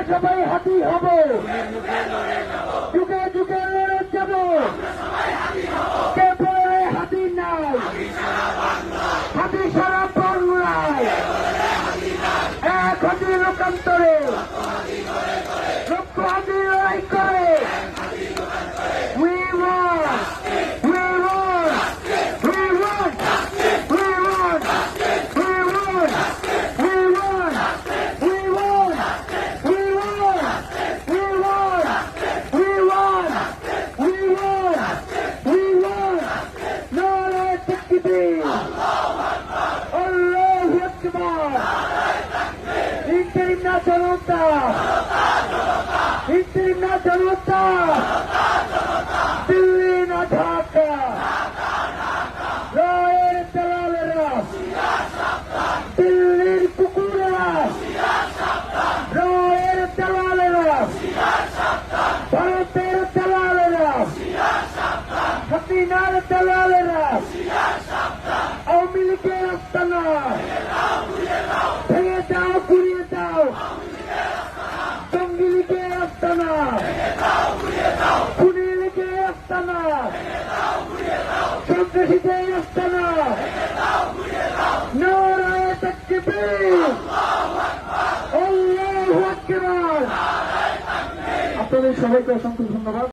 সবাই হাতি হব, যুগে যুগে লড়ে যাব, কে বলে হাতি নাই, হাতি সারা বাংলায়, এক হাতি লোকান্তরে, লক্ষ হাতি লড়াই করে। We won! We won! We won! We won! We won! We won! We won! We won! We won! We won! We won! We won! নারে তাকবীর! আল্লাহু আকবার! ইন্টারিম না জনতা! ইন্টারিম না জনতা! দিল্লি না ঢাকা, রায়ের দালালেরা, দিল্লির কুকুরেরা, রায়ের দালালেরা, ভারতের দালালেরা, হাসিনার দালালেরা, আওয়ামী লীগের আস্তানা ভেঙে দাও, ঘুরিয়ে দাও, জঙ্গি লীগের আস্তানা, খুনি লীগের আস্তানা, সন্ত্রাসীদের আস্তানা, নারায়ে তাকবীর, আল্লাহু আকবার। আপনাদের সবাইকে অসংখ্য ধন্যবাদ।